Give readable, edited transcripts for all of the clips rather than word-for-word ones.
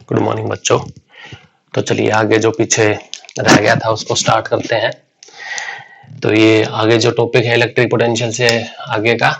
Good morning बच्चों। तो चलिए आगे जो पीछे रह गया था उसको स्टार्ट करते हैं। तो ये आगे जो टॉपिक है इलेक्ट्रिक पोटेंशियल से आगे का,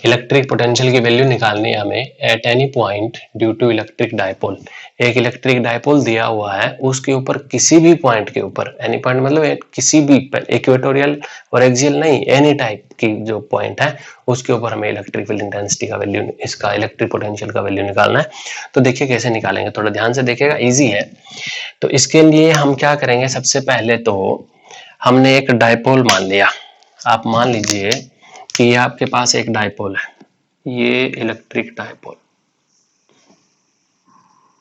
इलेक्ट्रिक पोटेंशियल की वैल्यू निकालनी है हमें at any point due to electric dipole. एक इलेक्ट्रिक डायपोल दिया हुआ है, उसके ऊपर किसी भी पॉइंट के ऊपर, एनी पॉइंट मतलब किसी भी इक्वेटोरियल और एक्सियल नहीं, एनी टाइप की जो पॉइंट है उसके ऊपर हमें इलेक्ट्रिक फील्ड इंटेंसिटी का वैल्यू, इसका इलेक्ट्रिक पोटेंशियल का वैल्यू निकालना है। तो देखिए कैसे निकालेंगे, थोड़ा ध्यान से देखिएगा, इजी है। तो इसके लिए हम क्या करेंगे, सबसे पहले तो हमने एक डायपोल मान लिया। आप मान लीजिए कि ये आपके पास एक डायपोल है, ये इलेक्ट्रिक डायपोल,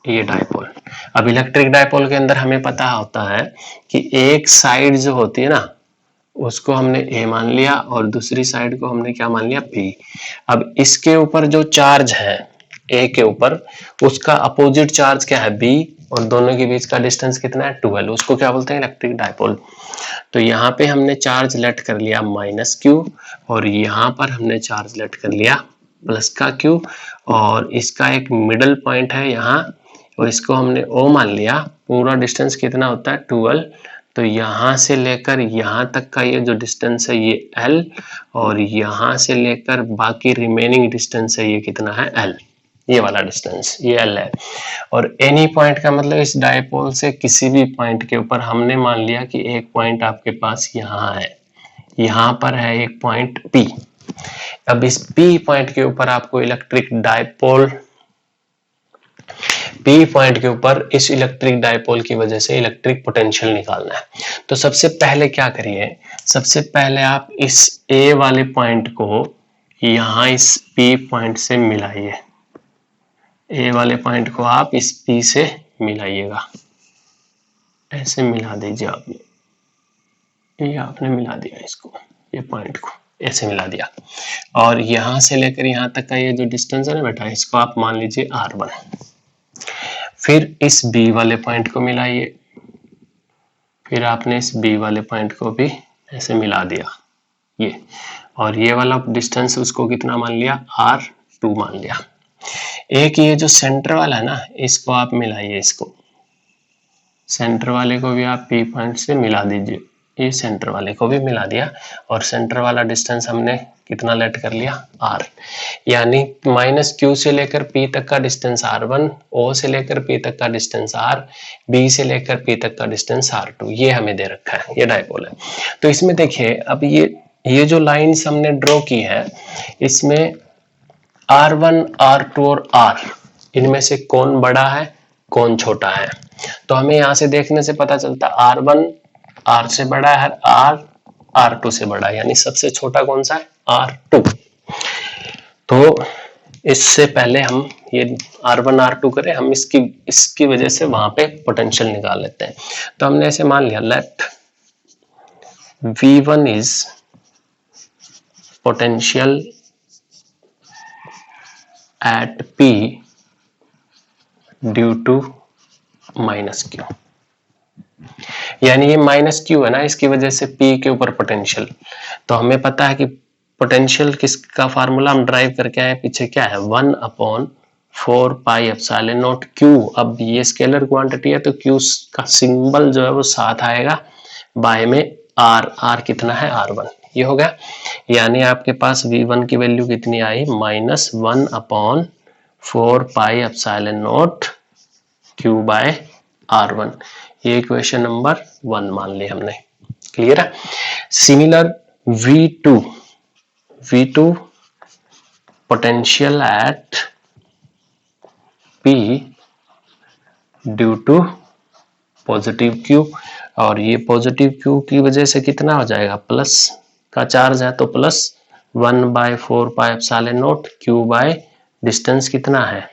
ये डायपोल। अब इलेक्ट्रिक डायपोल के अंदर हमें पता होता है कि एक साइड जो होती है ना उसको हमने ए मान लिया और दूसरी साइड को हमने क्या मान लिया, बी। अब इसके ऊपर जो चार्ज है ए के ऊपर, उसका अपोजिट चार्ज क्या है, बी, और दोनों के बीच का डिस्टेंस कितना है, 12। उसको क्या बोलते हैं, इलेक्ट्रिक डायपोल। तो यहाँ पे हमने चार्ज लेट कर लिया माइनस क्यू, और यहाँ पर हमने चार्ज लेट कर लिया प्लस का क्यू, और इसका एक मिडल पॉइंट है यहाँ, और इसको हमने ओ मान लिया। पूरा डिस्टेंस कितना होता है, 12। तो यहाँ से लेकर यहाँ तक का ये जो डिस्टेंस है ये L, और यहाँ से लेकर बाकी रिमेनिंग डिस्टेंस है ये कितना है, L। ये वाला डिस्टेंस ये L है। और एनी पॉइंट का मतलब इस डायपोल से किसी भी पॉइंट के ऊपर हमने मान लिया कि एक पॉइंट आपके पास यहाँ है, यहाँ पर है एक पॉइंट P। अब इस P पॉइंट के ऊपर आपको इलेक्ट्रिक डायपोल, P पॉइंट के ऊपर इस इलेक्ट्रिक डायपोल की वजह से इलेक्ट्रिक पोटेंशियल निकालना है। तो सबसे पहले क्या करिए, सबसे पहले आप इस A वाले पॉइंट को यहाँ इस P पॉइंट से मिलाइए। A वाले पॉइंट को आप इस P से मिलाइएगा, ऐसे मिला दीजिए आपने, ये आपने मिला दिया इसको, ये पॉइंट को ऐसे मिला दिया। और यहां से लेकर यहां तक का ये जो डिस्टेंस है ना बेटा, इसको आप मान लीजिए R1। फिर इस B वाले पॉइंट को मिलाइए, फिर आपने इस B वाले पॉइंट को भी ऐसे मिला दिया ये, और ये वाला डिस्टेंस उसको कितना मान लिया, R2 मान लिया। एक ये जो सेंटर वाला है ना, इसको आप मिलाइए, इसको सेंटर वाले को भी आप P पॉइंट से मिला दीजिए, ये सेंटर वाले को भी मिला दिया, और सेंटर वाला डिस्टेंस हमने कितना लेट कर लिया, R। यानी माइनस Q से लेकर P तक का डिस्टेंस R1, O से लेकर P तक का डिस्टेंस R, B से लेकर P तक का डिस्टेंस R2, ये हमें दे रखा है, ये डायपोल है। तो इसमें देखिए, अब ये जो लाइन्स हमने ड्रॉ की है, इसमें R1, R2 और R, इनमें से कौन बड़ा है कौन छोटा है। तो हमें यहां से देखने से पता चलता है R1 R से बड़ा है, R R2 से बड़ा है, यानी सबसे छोटा कौन सा है, R2। तो इससे पहले हम ये R1 R2 करें, हम इसकी वजह से वहां पे पोटेंशियल निकाल लेते हैं। तो हमने ऐसे मान लिया, let V1 is potential at P due to minus Q। यानी ये माइनस Q है ना, इसकी वजह से P के ऊपर पोटेंशियल। तो हमें पता है कि पोटेंशियल किसका फार्मूला हम ड्राइव करके आए, पीछे क्या है, 1/4 पाई एप्सिलॉन नॉट Q। अब ये स्केलर क्वांटिटी है तो Q का सिंबल जो है वो साथ आएगा, बाय में R कितना है, R1। ये हो गया, यानी आपके पास V1 की वैल्यू कितनी आई, -1/4 pi epsilon naught Q by R1। ये इक्वेशन नंबर 1 मान ली हमने, क्लियर है। Similar V2 potential at P due to positive Q, और ये पॉजिटिव Q की वजह से कितना हो जाएगा, प्लस का चार्ज है तो plus 1/4 pi epsilon naught Q by distance कितना है,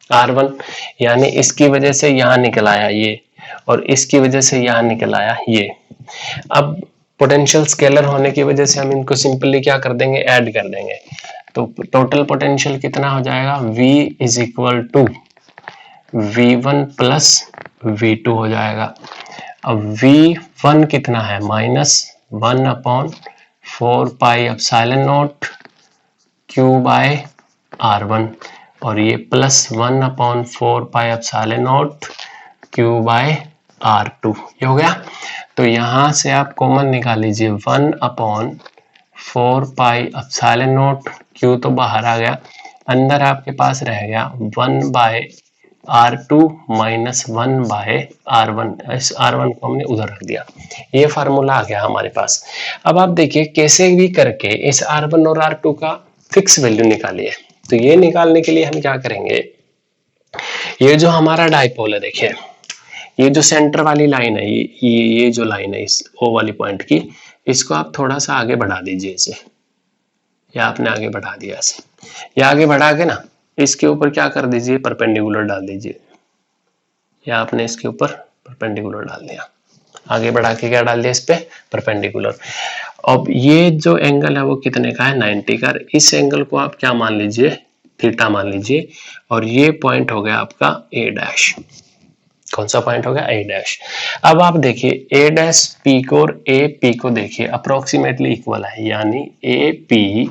R1। यानी इसकी वजह से यहाँ निकल आया ये, और इसकी वजह से यहाँ निकल आया ये। अब पोटेंशियल स्केलर होने की वजह से हम इनको सिंपली क्या कर देंगे, ऐड कर देंगे। तो टोटल पोटेंशियल कितना हो जाएगा, V is equal to V1 plus V2 हो जाएगा। अब V1 कितना है, -1/4 pi epsilon naught Q by R1, और ये +1/4πε0 Q/R2 ये हो गया। तो यहां से आप कॉमन निकाल लीजिए 1/4πε0 Q तो बाहर आ गया, अंदर आपके पास रह गया 1/R2 माइनस 1/R1। इस R1 को हमने उधर रख दिया, ये फार्मूला आ गया हमारे पास। अब आप देखिए कैसे भी करके इस R1 और R2 का फिक्स वैल्यू निकालिए। तो ये निकालने के लिए हम क्या करेंगे, ये जो हमारा डाइपोल है देखिए, ये जो सेंटर वाली लाइन है, ये जो लाइन है इस O वाली पॉइंट की, इसको आप थोड़ा सा आगे बढ़ा दीजिए इसे, या आपने आगे बढ़ा दिया इसे, या आगे बढ़ा के ना इसके ऊपर क्या कर दीजिए, परपेंडिकुलर डाल दीजिए, या आपने इसके ऊपर परपेंडिकुलर डाल दिया, आगे बढ़ा के क्या डाल दिया इस पे, परपेंडिकुलर। अब ये जो एंगल है वो कितने का है, 90 का। इस एंगल को आप क्या मान लीजिए, थीटा मान लीजिए, और ये पॉइंट हो गया आपका ए डैश। कौन सा पॉइंट हो गया, ए डैश। अब आप देखिए ए डैश पी को और ए पी को देखिए अप्रोक्सीमेटली इक्वल है, यानी A P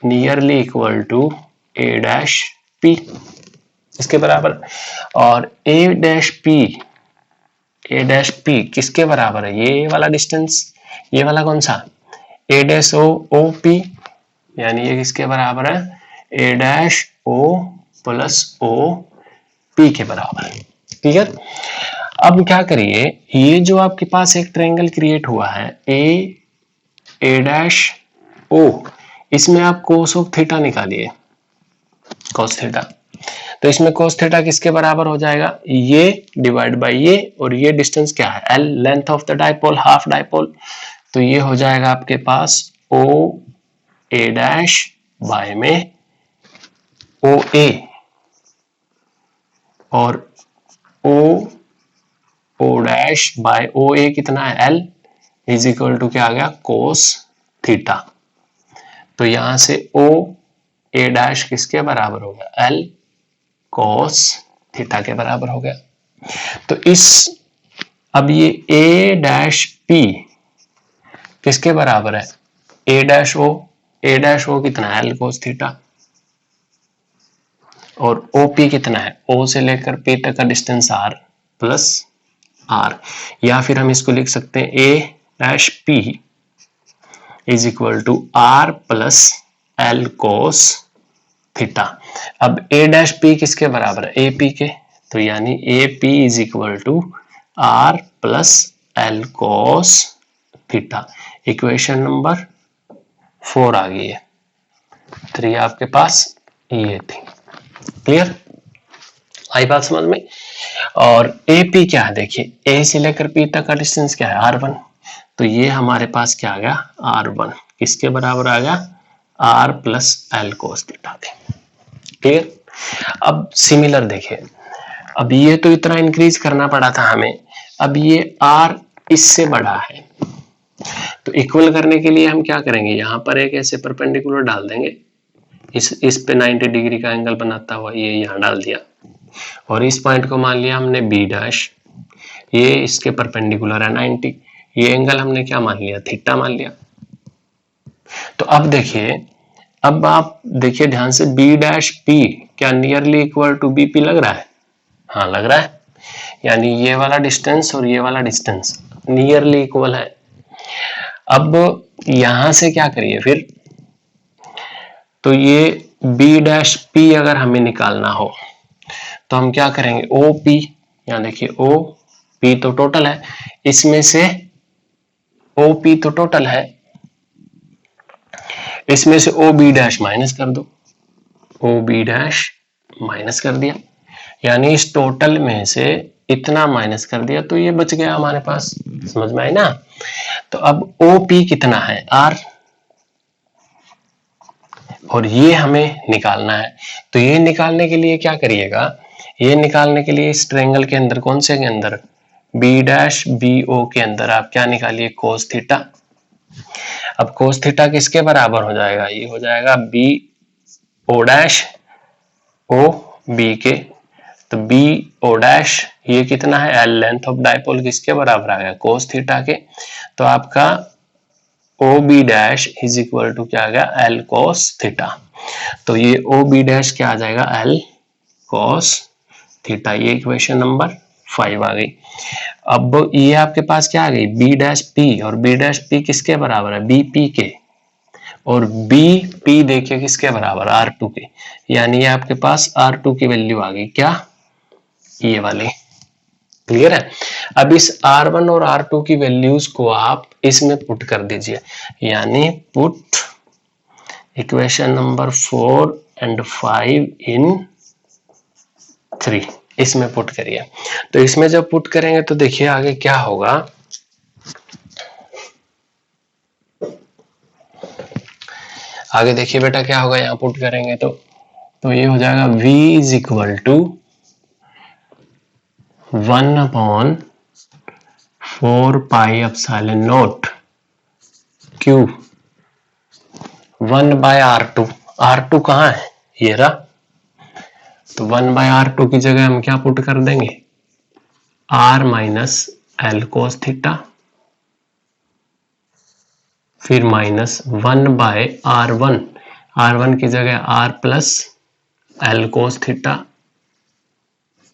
nearly equal to A dash P, इसके बराबर। और ए डैश पी किसके बराबर है, ये वाला डिस्टेंस, ये वाला कौन सा, ए डैश ओ पी, यानी ये किसके बराबर है, A dash O plus O P के बराबर है। क्लियर। अब क्या करिए, ये जो आपके पास एक ट्रायंगल क्रिएट हुआ है ए डैश ओ, इसमें आप कोस ऑफ थीटा निकालिए, कोस थीटा। तो इसमें कोस थीटा किसके बराबर हो जाएगा, ये डिवाइड बाय ये, और ये डिस्टेंस क्या है, L, length of the dipole, half dipole. तो ये हो जाएगा आपके पास ओ ए डैश बाय में ओ ए, और ओ डैश बाय ओ ए कितना है, एल, इज इक्वल टू क्या आ गया, कोस थीटा। तो यहां से ओ ए डैश किसके बराबर हो गया, एल कोस थीटा के बराबर हो गया। तो इस, अब ये ए डैश पी किसके बराबर है, ए डैश ओ कितना है, एल कोस थीटा, और OP कितना है, O से लेकर P तक का डिस्टेंस R प्लस R, या फिर हम इसको लिख सकते हैं A dash P is equal to R plus L cos theta. अब A डैश P किसके बराबर है, AP के, तो यानी AP is equal to R plus L cos theta. Equation number 4 आ गई है, 3 आपके पास ये थी। क्लियर, आई बात समझ में। और AP क्या है, देखिए A से लेकर P तक का डिस्टेंस क्या है, R1। तो ये हमारे पास क्या आ गया, R1 किसके बराबर आ गया, R plus L cos theta. Clear. अब सिमिलर देखिए, अब ये तो इतना इंक्रीज करना पड़ा था हमें, अब ये R इससे बड़ा है, तो इक्वल करने के लिए हम क्या करेंगे, यहां पर एक ऐसे परपेंडिकुलर डाल देंगे, इस पे 90 डिग्री का एंगल बनाता हुआ ये यहां डाल दिया, और इस पॉइंट को मान लिया हमने बी डैश, ये इसके परपेंडिकुलर है 90, ये एंगल हमने क्या मान लिया, थीटा मान लिया। तो अब देखिए, अब आप देखिए ध्यान से, बी डैश पी क्या नियरली इक्वल टू बीपी लग रहा है, हाँ लग रहा है, यानी ये वाला डिस्टेंस और ये वाला डिस्टेंस नियरली इक्वल है। अब यहां से क्या करिए फिर, तो ये बी डैश पी अगर हमें निकालना हो तो हम क्या करेंगे, ओ पी, यहां देखिए ओ पी तो टोटल है, इसमें से ओ पी तो टोटल है, इसमें से ओ बी डैश माइनस कर दो, ओ बी डैश माइनस कर दिया, यानी इस टोटल में से इतना माइनस कर दिया, तो ये बच गया हमारे पास, समझ में आई ना। तो अब ओ पी कितना है, आर, और ये हमें निकालना है। तो ये निकालने के लिए क्या करिएगा, ये निकालने के लिए इस ट्रायंगल के अंदर, कौन से के अंदर, बी डैश बी ओ के अंदर आप क्या निकालिए, कोस थीटा। अब कोस थीटा किसके बराबर हो जाएगा, ये हो जाएगा B O dash O B के, तो बी ओ डैश ये कितना है, एल, लेंथ ऑफ डाइपोल किसके बराबर आ गया, कोस थीटा के। तो आपका O B dash is equal to क्या आ गया, एल कोस थीटा। तो ये ओ बी डैश क्या आ जाएगा, एल कॉस थीटा। ये इक्वेशन नंबर 5 आ गई। अब ये आपके पास क्या आ गई, बी डैश पी, और बी डैश पी किसके बराबर है, बी पी के, और बी पी देखिए किसके बराबर, आर टू के, यानी ये आपके पास आर टू की वैल्यू आ गई, क्या, ये वाली। क्लियर है। अब इस R1 और R2 की वैल्यूज को आप इसमें पुट कर दीजिए, यानी पुट इक्वेशन नंबर 4 एंड 5 इन 3, इसमें पुट करिए। तो इसमें जब पुट करेंगे तो देखिए आगे क्या होगा, आगे देखिए बेटा क्या होगा, यहाँ पुट करेंगे तो ये हो जाएगा v is equal to 1/4 pi epsilon naught q 1/r2। r2 कहाँ है, ये रहा, तो 1/r2 की जगह हम क्या पुट कर देंगे, r minus L cos theta, फिर माइनस 1/r1, r1 की जगह r plus L cos theta,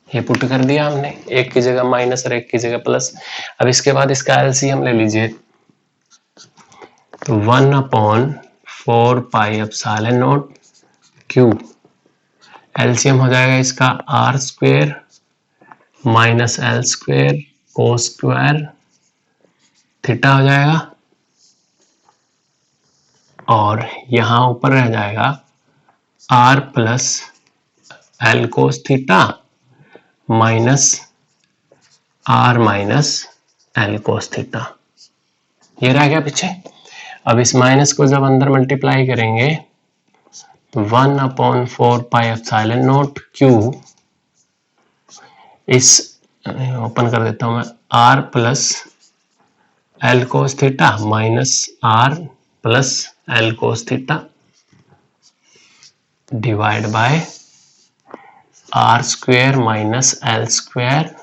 ये पुट कर दिया हमने, एक की जगह माइनस और एक की जगह प्लस। अब इसके बाद इसका एलसीएम ले लीजिए, तो 1/4 pi epsilon naught Q, LCM हो जाएगा इसका R square minus L square cos square theta हो जाएगा, और यहां ऊपर रह जाएगा R plus L cos theta minus R minus L cos theta, ये रह गया पीछे। अब इस माइनस को जब अंदर मल्टीप्लाई करेंगे तो 1/4 पाई एप्सिलॉन नॉट क्यू, इस ओपन कर देता हूं मैं, R plus L cos theta minus R plus L cos theta divide by R square minus L square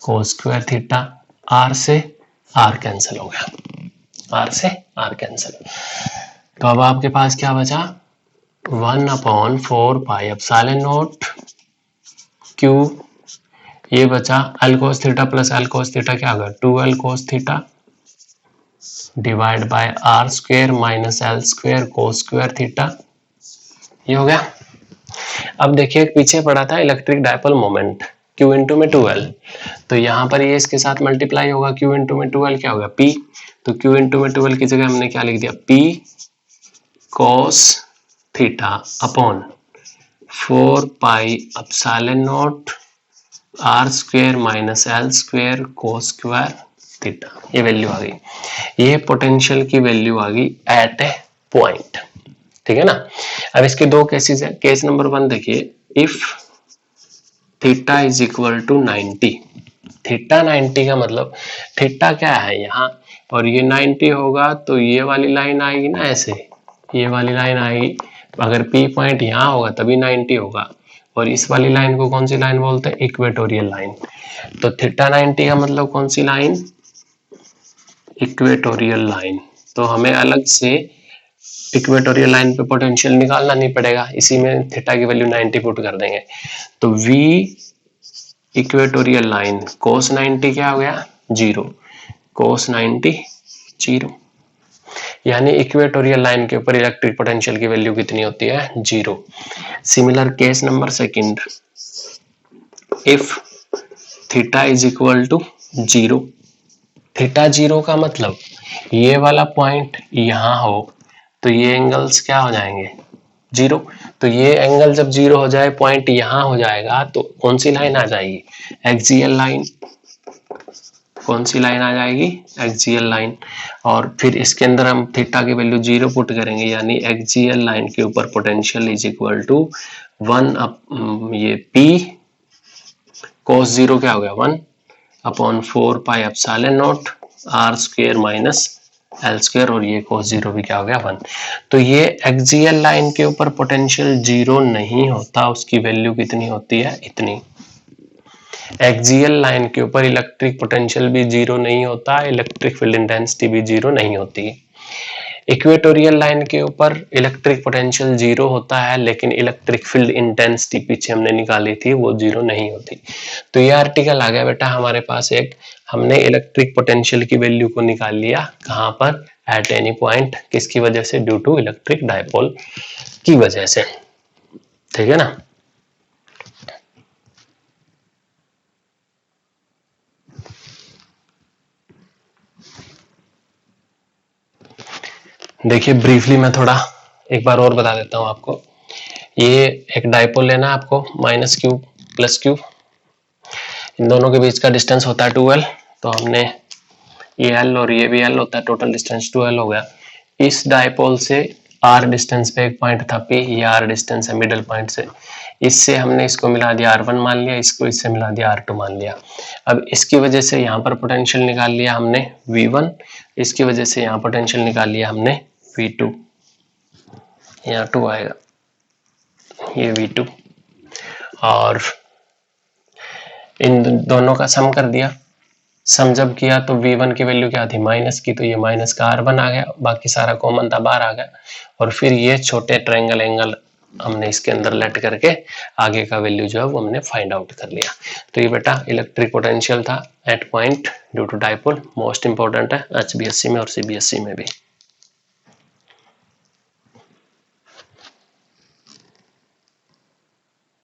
cos square theta, R से आर कैंसिल हो गया, आर से आर कैंसिल। तो अब आपके पास क्या बचा, 1/4 पाई एप्सिलॉन नॉट क्यू, ये बचा L cos theta plus L cos theta क्या होगा, 2l cos theta divide by R square minus L square cos square theta, ये हो गया। अब देखिए पीछे पड़ा था electric dipole moment Q into में 2L, तो यहाँ पर ये इसके साथ मल्टीप्लाई होगा, Q इंटू में 2L क्या होगा P, तो Q इंटू में 2L की जगह हमने क्या लिख दिया, P cos theta upon 4 pi epsilon not R square minus L square cos square theta, ये वैल्यू आ गई, ये पोटेंशियल की वैल्यू आ गई एट ए पॉइंट, ठीक है ना। अब इसके दो केसेस है, केस नंबर 1 देखिए, if theta is equal to 90, theta 90 का मतलब थीटा क्या है यहाँ, और ये 90 होगा तो ये वाली लाइन आएगी ना, ऐसे ये वाली लाइन आएगी, अगर P पॉइंट यहाँ होगा तभी 90 होगा, और इस वाली लाइन को कौन सी लाइन बोलते हैं, इक्वेटोरियल लाइन। तो थीटा 90 का मतलब कौन सी लाइन, इक्वेटोरियल लाइन। तो हमें अलग से इक्वेटोरियल लाइन पे पोटेंशियल निकालना नहीं पड़ेगा, इसी में थीटा की वैल्यू 90 पुट कर देंगे, तो V इक्वेटोरियल लाइन कोस 90 क्या हो गया, 0, कोस 90 0, यानी इक्वेटोरियल लाइन के ऊपर इलेक्ट्रिक पोटेंशियल की वैल्यू कितनी होती है, 0। Similar case number 2, if theta is equal to 0, theta 0 का मतलब ये वाला पॉइंट यहां हो तो ये एंगल्स क्या हो जाएंगे, 0, तो ये एंगल जब 0 हो जाए, पॉइंट यहां हो जाएगा, तो कौन सी लाइन आ जाएगी, एक्सियल लाइन, कौन सी लाइन आ जाएगी, एक्सियल लाइन, और फिर इसके अंदर हम थीटा की वैल्यू 0 पुट करेंगे, यानी एक्सियल लाइन के ऊपर पोटेंशियल इज इक्वल टू 1 ये P cos 0 क्या हो गया, 1/4 pi epsilon not R square minus L square, और ये cos 0 भी क्या हो गया, 1। तो ये एक्सियल लाइन के ऊपर पोटेंशियल 0 नहीं होता, उसकी वैल्यू कितनी होती है, इतनी। एक्सियल लाइन के ऊपर इलेक्ट्रिक पोटेंशियल भी 0 नहीं होता, इलेक्ट्रिक फील्ड इंटेंसिटी भी 0 नहीं होती। इक्वेटोरियल लाइन के ऊपर इलेक्ट्रिक पोटेंशियल 0 होता है, लेकिन इलेक्ट्रिक फील्ड इंटेंसिटी पीछे हमने निकाली थी वो 0 नहीं होती। तो ये आर्टिकल आ गया बेटा हमारे पास एक, हमने इलेक्ट्रिक पोटेंशियल की वैल्यू को निकाल लिया कहां पर, एट एनी पॉइंट, किसकी वजह से, ड्यू टू इलेक्ट्रिक डायपोल की वजह से, ठीक है ना। देखिए ब्रीफली मैं थोड़ा एक बार और बता देता हूं आपको। ये एक डायपोल लेना आपको, माइनस क्यू प्लस क्यू, इन दोनों के बीच का डिस्टेंस होता है 2l, तो हमने ये l और ये भी l होता है, टोटल डिस्टेंस 2l हो गया। इस डायपोल से r डिस्टेंस पे एक पॉइंट था P, ये r डिस्टेंस है मिडल पॉइंट से, इससे हमने इसको मिला दिया R1 मान लिया, इसको इससे मिला दिया R2 मान लिया। अब इसकी वजह से यहाँ पर पोटेंशियल निकाल लिया हमने V1, इसकी वजह से यहाँ पोटेंशियल निकाल लिया हमने V2, यहाँ 2 आएगा, ये V2, और इन दोनों का सम कर दिया। सम जब किया तो V1 की वैल्यू क्या थी, माइनस की, तो ये माइनस का R1 आ गया, बाकी सारा कॉमन था बाहर आ गया, और फिर ये छोटे ट्रायंगल एंगल हमने इसके अंदर लेट करके आगे का वैल्यू जो है वो हमने फाइंड आउट कर लिया। तो ये बेटा इलेक्ट्रिक पोटेंशियल था at point due to dipole, most important है HBSC में और CBSE में भी।